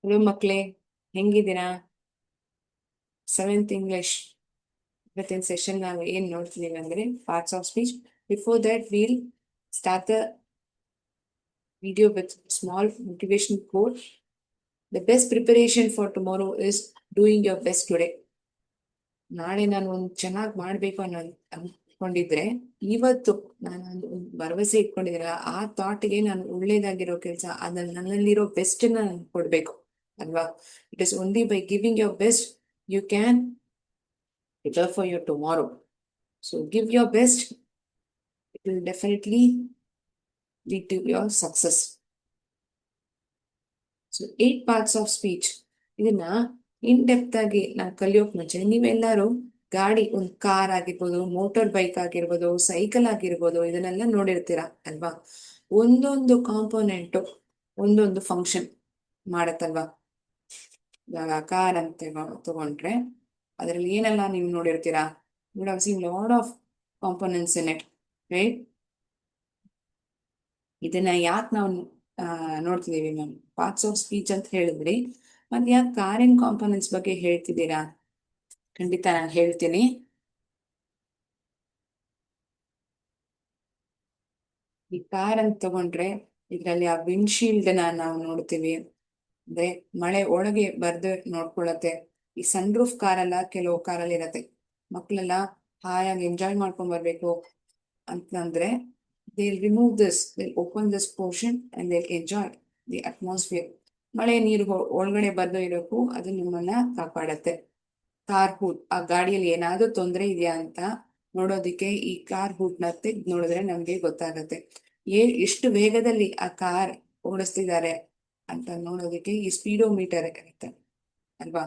Hello ಮಕ್ಕಳೇ, ಹೆಂಗಿದ್ದೀರಾ? Seventh English ಇವತ್ತಿನ session ನಾವು ಏನ್ ನೋಡ್ತಿದೀವಿ ಅಂದ್ರೆ parts of speech. Before that will start the video with small motivational quote. The best preparation for tomorrow is doing your best today. ನಾಳೆ ನಾನು ಒಂದು ಚೆನ್ನಾಗಿ ಮಾಡ್ಬೇಕು ಅನ್ನೋ ಅನ್ಕೊಂಡಿದ್ರೆ ಇವತ್ತು ನಾನು ಒಂದು ಭರವಸೆ ಇಟ್ಕೊಂಡಿದ್ರೆ ಆ ಥಾಟ್ಗೆ ನಾನು ಒಳ್ಳೇದಾಗಿರೋ ಕೆಲಸ ಅದ್ರಲ್ಲಿ ನನ್ನಲ್ಲಿರೋ ಬೆಸ್ಟ್ ನಾನು ಕೊಡ್ಬೇಕು ಅಲ್ವಾ? It is only by giving your best you can prepare for your tomorrow. So give your best. It will definitely lead to your success. So 8 parts of speech. ಇದನ್ನ ಇನ್ ಡೆಪ್ತ್ ಆಗಿ ನಾವು ಕಲಿಯೋಕ್ ಮುಂಚೆ ನೀವೆಲ್ಲರೂ ಗಾಡಿ, ಒಂದು ಕಾರ್ ಆಗಿರ್ಬೋದು, motor bike ಆಗಿರ್ಬೋದು, cycle ಆಗಿರ್ಬೋದು, ಇದನ್ನೆಲ್ಲ ನೋಡಿರ್ತೀರಾ ಅಲ್ವಾ? ಒಂದೊಂದು ಕಾಂಪೋನೆಂಟು ಒಂದೊಂದು ಫಂಕ್ಷನ್ ಮಾಡತ್ತಲ್ವಾ? ಇವಾಗ ಕಾರ್ ಅಂತ ತಗೊಂಡ್ರೆ ಅದ್ರಲ್ಲಿ ಏನೆಲ್ಲ ನೀವು ನೋಡಿರ್ತೀರಾ? you would have seen lot of components in it, right? ಇದನ್ನ ಯಾಕೆ ನಾವು ನೋಡ್ತಿದೀವಿ ಮ್ಯಾಮ್? ಪಾರ್ಟ್ಸ್ ಆಫ್ ಸ್ಪೀಚ್ ಅಂತ ಹೇಳಿದ್ರಿ, ಮತ್ತೆ ಯಾಕೆ ಕಾರಿನ ಕಾಂಪೋನೆಂಟ್ಸ್ ಬಗ್ಗೆ ಹೇಳ್ತಿದ್ದೀರಾ? ಖಂಡಿತ ನಾನು ಹೇಳ್ತೀನಿ. ಈ ಕಾರ್ ಅಂತ ತಗೊಂಡ್ರೆ ಇದ್ರಲ್ಲಿ ಆ ವಿಂಡ್ಶೀಲ್ಡ್ ನಾವು ನೋಡ್ತೀವಿ, ಅಂದ್ರೆ ಮಳೆ ಒಳಗೆ ಬರ್ದು ನೋಡ್ಕೊಳತ್ತೆ. ಈ ಸನ್ ರೂಫ್ ಕಾರೆಲ್ಲ ಕೆಲವು ಕಾರಲ್ಲಿ ಇರತ್ತೆ. ಮಕ್ಳೆಲ್ಲ ಹಾಯಾಗಿ ಎಂಜಾಯ್ ಮಾಡ್ಕೊಂಡ್ ಬರ್ಬೇಕು ಅಂತಂದ್ರೆ they'll remove this, they'll open this portion and they'll enjoy the atmosphere. ಮಳೆ ನೀರು ಒಳಗಡೆ ಬರ್ದು ಇರೋಕ್ಕೂ ಅದು ನಿಮ್ಮನ್ನ ಕಾಪಾಡತ್ತೆ. ಕಾರ್ ಹುಡ್, ಆ ಗಾಡಿಯಲ್ಲಿ ಏನಾದ್ರೂ ತೊಂದರೆ ಇದೆಯಾ ಅಂತ ನೋಡೋದಿಕ್ಕೆ ಈ ಕಾರ್ ಹುಡ್ ನ ತೆಗ್ದು ನೋಡಿದ್ರೆ ನಮ್ಗೆ ಗೊತ್ತಾಗತ್ತೆ. ಎಷ್ಟು ವೇಗದಲ್ಲಿ ಆ ಕಾರ್ ಓಡಿಸ್ತಿದ್ದಾರೆ ಅಂತ ನೋಡೋದಿಕ್ಕೆ ಈ ಸ್ಪೀಡೋಮೀಟರ್ ಇರುತ್ತೆ ಅಲ್ವಾ?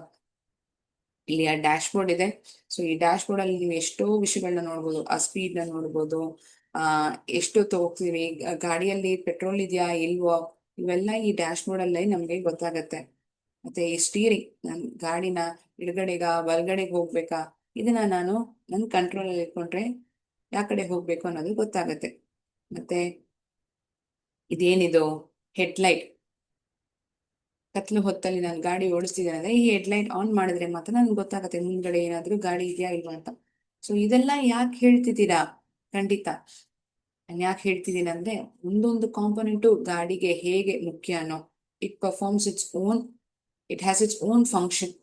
ಇಲ್ಲಿ ಆ ಡ್ಯಾಶ್ ಬೋರ್ಡ್ ಇದೆ. ಸೊ ಈ ಡ್ಯಾಶ್ ಬೋರ್ಡ್ ಅಲ್ಲಿ ನೀವು ಎಷ್ಟೋ ವಿಷಯಗಳನ್ನ ನೋಡ್ಬೋದು. ಆ ಸ್ಪೀಡ್ ನ ನೋಡ್ಬೋದು, ಎಷ್ಟು ಹೋಗ್ತೀವಿ, ಗಾಡಿಯಲ್ಲಿ ಪೆಟ್ರೋಲ್ ಇದೆಯಾ ಇಲ್ವೋ, ಇವೆಲ್ಲ ಈ ಡ್ಯಾಶ್ ಬೋರ್ಡ್ ಅಲ್ಲಿ ನಮ್ಗೆ ಗೊತ್ತಾಗತ್ತೆ. ಮತ್ತೆ ಈ ಸ್ಟೀರಿಂಗ್, ನನ್ ಗಾಡಿನ ಎಡಗಡೆಗ ಬಲಗಡೆಗೆ ಹೋಗ್ಬೇಕಾ, ಇದನ್ನ ನಾನು ನನ್ನ ಕಂಟ್ರೋಲ್ ಅಲ್ಲಿ ಇಟ್ಕೊಂಡ್ರೆ ಯಾವ ಕಡೆ ಹೋಗ್ಬೇಕು ಅನ್ನೋದು ಗೊತ್ತಾಗತ್ತೆ. ಮತ್ತೆ ಇದೇನಿದು ಹೆಡ್ಲೈಟ್, ಕತ್ಲು ಹೊತ್ತಲ್ಲಿ ನಾನು ಗಾಡಿ ಓಡಿಸ್ತಿದ್ದೇನೆ ಅಂದ್ರೆ ಈ ಹೆಡ್ಲೈಟ್ ಆನ್ ಮಾಡಿದ್ರೆ ಮಾತ್ರ ನನ್ಗೆ ಗೊತ್ತಾಗತ್ತೆ ಮುಂದ್ಗಡೆ ಏನಾದ್ರೂ ಗಾಡಿ ಇದೆಯಾ ಇಲ್ವಾ ಅಂತ. ಸೊ ಇದೆಲ್ಲ ಯಾಕೆ ಹೇಳ್ತಿದ್ದೀರಾ? ಖಂಡಿತ ನಾನು ಯಾಕೆ ಹೇಳ್ತಿದ್ದೀನಿ ಅಂದ್ರೆ ಒಂದೊಂದು ಕಾಂಪೊನೆಂಟು ಗಾಡಿಗೆ ಹೇಗೆ ಮುಖ್ಯ ಅನ್ನೋ, it performs its own, it has its own function.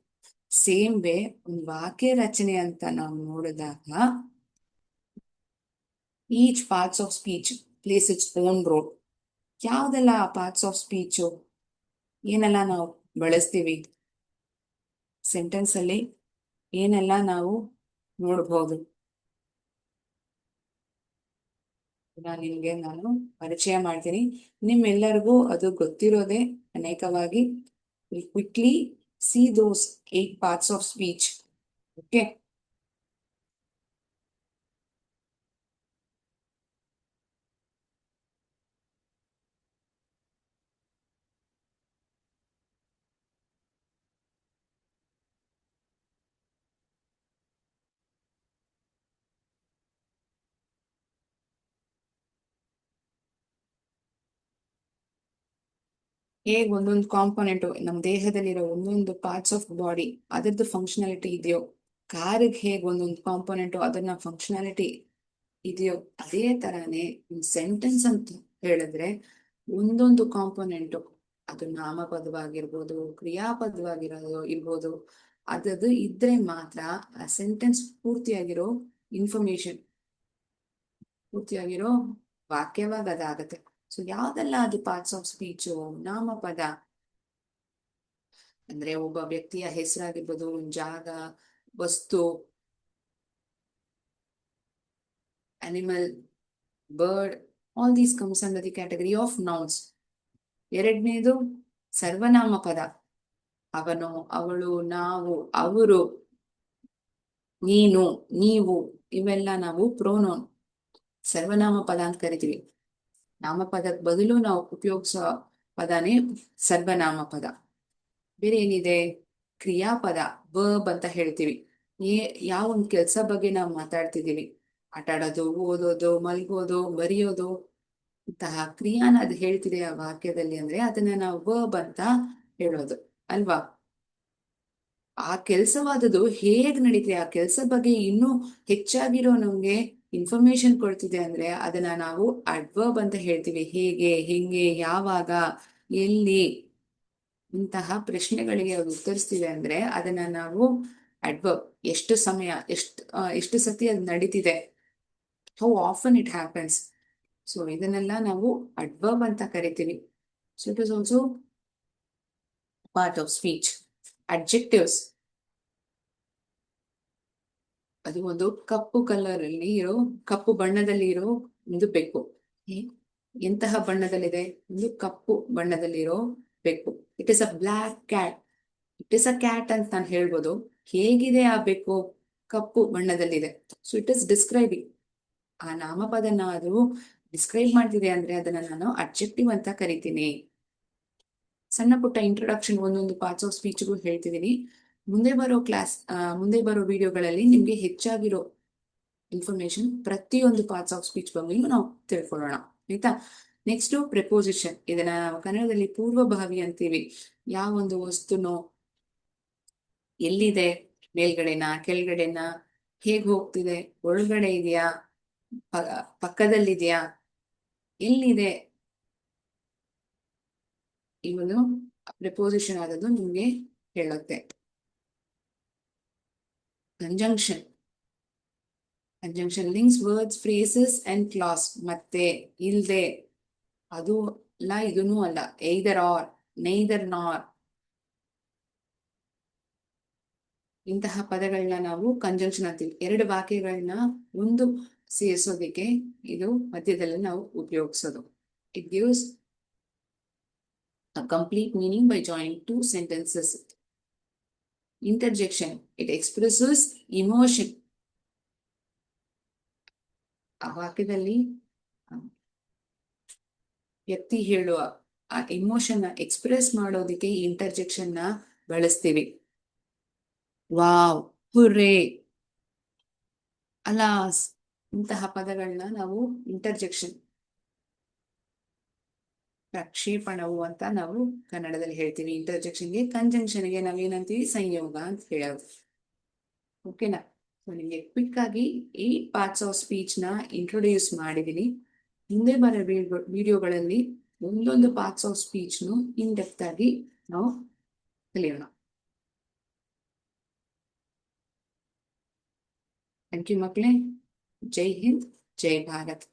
Same way ಒಂದು ವಾಕ್ಯ ರಚನೆ ಅಂತ ನಾವು ನೋಡಿದಾಗ each parts of speech plays its own role. ಯಾವ್ದೆಲ್ಲ ಆ ಪಾರ್ಟ್ಸ್ ಆಫ್ ಸ್ಪೀಚು, ಏನೆಲ್ಲ ನಾವು ಬಳಸ್ತೀವಿ ಸೆಂಟೆನ್ಸ್ ಅಲ್ಲಿ, ಏನೆಲ್ಲ ನಾವು ನೋಡ್ಬೋದು. ನಾನು ಪರಿಚಯ ಮಾಡ್ತೀನಿ, ನಿಮ್ಮೆಲ್ಲರಿಗೂ ಅದು ಗೊತ್ತಿರೋದೇ ಅನೇಕವಾಗಿ. Quickly see those 8 parts of speech. Okay. ಹೇಗೆ ಒಂದೊಂದು ಕಾಂಪೊನೆಂಟ್ ನಮ್ಮ ದೇಹದಲ್ಲಿರೋ ಒಂದೊಂದು ಪಾರ್ಟ್ಸ್ ಆಫ್ ಬಾಡಿ ಅದರದ್ದು ಫಂಕ್ಷನಾಲಿಟಿ ಇದೆಯೋ, ಕಾರಿಗೆ ಹೇಗೆ ಒಂದೊಂದು ಕಾಂಪೊನೆಂಟು ಅದನ್ನ ಫಂಕ್ಷನಾಲಿಟಿ ಇದೆಯೋ, ಅದೇ ತರಾನೇ ಸೆಂಟೆನ್ಸ್ ಅಂತ ಹೇಳಿದ್ರೆ ಒಂದೊಂದು ಕಾಂಪೊನೆಂಟು, ಅದು ನಾಮಪದವಾಗಿರ್ಬೋದು, ಇರ್ಬೋದು, ಅದದು ಇದ್ರೆ ಮಾತ್ರ ಆ ಸೆಂಟೆನ್ಸ್ ಪೂರ್ತಿಯಾಗಿರೋ ಇನ್ಫಾರ್ಮೇಶನ್, ಪೂರ್ತಿಯಾಗಿರೋ ವಾಕ್ಯವಾಗಿ ಅದಾಗತ್ತೆ. ಸೊ ಯಾವ್ದೆಲ್ಲ ಅದು ಪಾರ್ಟ್ಸ್ ಆಫ್ ಸ್ಪೀಚು? ನಾಮಪದ ಅಂದ್ರೆ ಒಬ್ಬ ವ್ಯಕ್ತಿಯ ಹೆಸರಾಗಿರ್ಬೋದು, ಒಂದು ಜಾಗ, ವಸ್ತು, animal, bird, all these comes under the category of nouns. ಎರಡನೇದು ಸರ್ವನಾಮ ಪದ, ಅವನು, ಅವಳು, ನಾವು, ಅವರು, ನೀನು, ನೀವು, ಇವೆಲ್ಲ ನಾವು ಪ್ರೋನೌನ್ ಸರ್ವನಾಮ ಪದ ಅಂತ ಕರಿತೀವಿ. ನಾಮಪದದ ಬದಲು ನಾವು ಉಪಯೋಗಿಸೋ ಪದನೇ ಸರ್ವನಾಮ ಪದ. ಬೇರೆ ಏನಿದೆ? ಕ್ರಿಯಾಪದ, ವರ್ಬ್ ಅಂತ ಹೇಳ್ತೀವಿ. ಯಾವ ಒಂದು ಕೆಲಸ ಬಗ್ಗೆ ನಾವು ಮಾತಾಡ್ತಿದೀವಿ, ಆಟ ಆಡೋದು, ಓದೋದು, ಮಲ್ಗೋದು, ಬರೆಯೋದು, ಇಂತಹ ಕ್ರಿಯಾನ ಅದು ಹೇಳ್ತಿದೆ ಆ ವಾಕ್ಯದಲ್ಲಿ ಅಂದ್ರೆ ಅದನ್ನ ನಾವು ವರ್ಬ್ ಅಂತ ಹೇಳೋದು. ಅಲ್ವಾ? ಆ ಕೆಲಸವಾದದ್ದು ಹೇಗ್ ನಡೀತಿದೆ, ಆ ಕೆಲಸ ಬಗ್ಗೆ ಇನ್ನೂ ಹೆಚ್ಚಾಗಿರೋ ನಮ್ಗೆ ಇನ್ಫಾರ್ಮೇಶನ್ ಕೊಡ್ತಿದೆ ಅಂದ್ರೆ ಅದನ್ನ ನಾವು ಅಡ್ವರ್ಬ್ ಅಂತ ಹೇಳ್ತೀವಿ. ಹೇಗೆ, ಹೆಂಗೆ, ಯಾವಾಗ, ಎಲ್ಲಿ ಇಂತಹ ಪ್ರಶ್ನೆಗಳಿಗೆ ಅವ್ರು ಉತ್ತರಿಸ್ತಿದೆ ಅಂದ್ರೆ ಅದನ್ನ ನಾವು ಅಡ್ವರ್ಬ್. ಎಷ್ಟು ಸಮಯ, ಎಷ್ಟು ಸತಿ ಅದು ನಡೀತಿದೆ, how often it happens. So ಇದನ್ನೆಲ್ಲ ನಾವು ಅಡ್ವರ್ಬ್ ಅಂತ ಕರಿತೀವಿ. So it is also part of speech. Adjectives, ಅದು ಒಂದು ಕಪ್ಪು ಕಲರ್ ಅಲ್ಲಿ ಇರೋ, ಕಪ್ಪು ಬಣ್ಣದಲ್ಲಿ ಇರೋ ಒಂದು ಬೆಕ್ಕು. ಎಂತಹ ಬಣ್ಣದಲ್ಲಿದೆ? ಒಂದು ಕಪ್ಪು ಬಣ್ಣದಲ್ಲಿರೋ ಬೆಕ್ಕು. It is a black cat. It is a cat ಅಂತ ನಾನು ಹೇಳ್ಬೋದು. ಹೇಗಿದೆ ಆ ಬೆಕ್ಕು? ಕಪ್ಪು ಬಣ್ಣದಲ್ಲಿದೆ. So it is describing. ಆ ನಾಮಪದನ ಅದು ಡಿಸ್ಕ್ರೈಬ್ ಮಾಡ್ತಿದೆ ಅಂದ್ರೆ ಅದನ್ನ ನಾನು ಅಡ್ಜೆಕ್ಟಿವ್ ಅಂತ ಕರಿತೀನಿ. ಸಣ್ಣ ಪುಟ್ಟ ಇಂಟ್ರೊಡಕ್ಷನ್ ಒಂದೊಂದು ಪಾರ್ಟ್ಸ್ ಆಫ್ ಸ್ಪೀಚ್ಗೂ ಹೇಳ್ತಿದ್ದೀನಿ. ಮುಂದೆ ಬರೋ ವಿಡಿಯೋಗಳಲ್ಲಿ ನಿಮ್ಗೆ ಹೆಚ್ಚಾಗಿರೋ ಇನ್ಫಾರ್ಮೇಶನ್ ಪ್ರತಿಯೊಂದು ಪಾರ್ಟ್ಸ್ ಆಫ್ ಸ್ಪೀಚ್ ಬಗ್ಗೆಯೂ ನಾವು ತಿಳ್ಕೊಳ್ಳೋಣ, ಆಯ್ತಾ? Next preposition. ಇದನ್ನ ನಾವು ಕನ್ನಡದಲ್ಲಿ ಪೂರ್ವಭಾವಿ ಅಂತೀವಿ. ಯಾವ ಒಂದು ವಸ್ತುನೋ ಎಲ್ಲಿದೆ, ಮೇಲ್ಗಡೆನಾ ಕೆಳಗಡೆನಾ, ಹೇಗ್ ಹೋಗ್ತಿದೆ, ಒಳಗಡೆ ಇದೆಯಾ, ಪಕ್ಕದಲ್ಲಿದೆಯಾ, ಎಲ್ಲಿದೆ, ಇವನು ಪ್ರಿಪೋಸಿಷನ್ ಆದದ್ದು ನಿಮ್ಗೆ ಹೇಳುತ್ತೆ. Conjunction. Conjunction links words, phrases and class. ಮತ್ತೆ, ಇಲ್ದೆ, ಅದು ಅಲ್ಲ ಇದೂ ಅಲ್ಲ, ಎಯ್ದರ್ ಆರ್, ನೈದರ್ ನಾರ್, ಇಂತಹ ಪದಗಳನ್ನ ನಾವು ಕಂಜಂಕ್ಷನ್ ಅಂತೀವಿ. ಎರಡು ವಾಕ್ಯಗಳನ್ನ ಒಂದು ಸೇರಿಸೋದಿಕ್ಕೆ ಇದು ಮಧ್ಯದಲ್ಲಿ ನಾವು ಉಪಯೋಗಿಸೋದು. It gives a complete meaning by joining two sentences. Interjection, it expresses emotion. ಆ ವಾಕ್ಯದಲ್ಲಿ ವ್ಯಕ್ತಿ ಹೇಳುವ ಆ ಇಮೋಷನ್ ಎಕ್ಸ್ಪ್ರೆಸ್ ಮಾಡೋದಿಕ್ಕೆ ಇಂಟರ್ಜೆಕ್ಷನ್ ನ ಬಳಸ್ತೀವಿ. ವಾವ್, ಹುರ್ರೇ, ಅಲಾಸ್, ಇಂತಹ ಪದಗಳನ್ನ ನಾವು ಇಂಟರ್ಜೆಕ್ಷನ್, ಪ್ರಕ್ಷೇಪಣವು ಅಂತ ನಾವು ಕನ್ನಡದಲ್ಲಿ ಹೇಳ್ತೀವಿ. ಇಂಟರ್ಜೆಕ್ಷನ್ಗೆ. ಕಂಜಂಕ್ಷನ್ಗೆ ನಾವೇನಂತೀವಿ? ಸಂಯೋಗ ಅಂತ ಹೇಳೋದು. ಓಕೆನಾ? ಸೊ ನಿಮಗೆ ಕ್ವಿಕ್ ಆಗಿ 8 ಪಾರ್ಟ್ಸ್ ಆಫ್ ಸ್ಪೀಚ್ ನ ಇಂಟ್ರೊಡ್ಯೂಸ್ ಮಾಡಿದೀನಿ. ಮುಂದೆ ಬರೋ ವಿಡಿಯೋಗಳಲ್ಲಿ ಒಂದೊಂದು ಪಾರ್ಟ್ಸ್ ಆಫ್ ಸ್ಪೀಚ್ ನು ಇನ್ ಡೆಪ್ತ್ ಆಗಿ ನಾವು ಕಲಿಯೋಣ. ಥ್ಯಾಂಕ್ ಯು ಮಕ್ಕಳೇ. ಜೈ ಹಿಂದ್, ಜೈ ಭಾರತ್.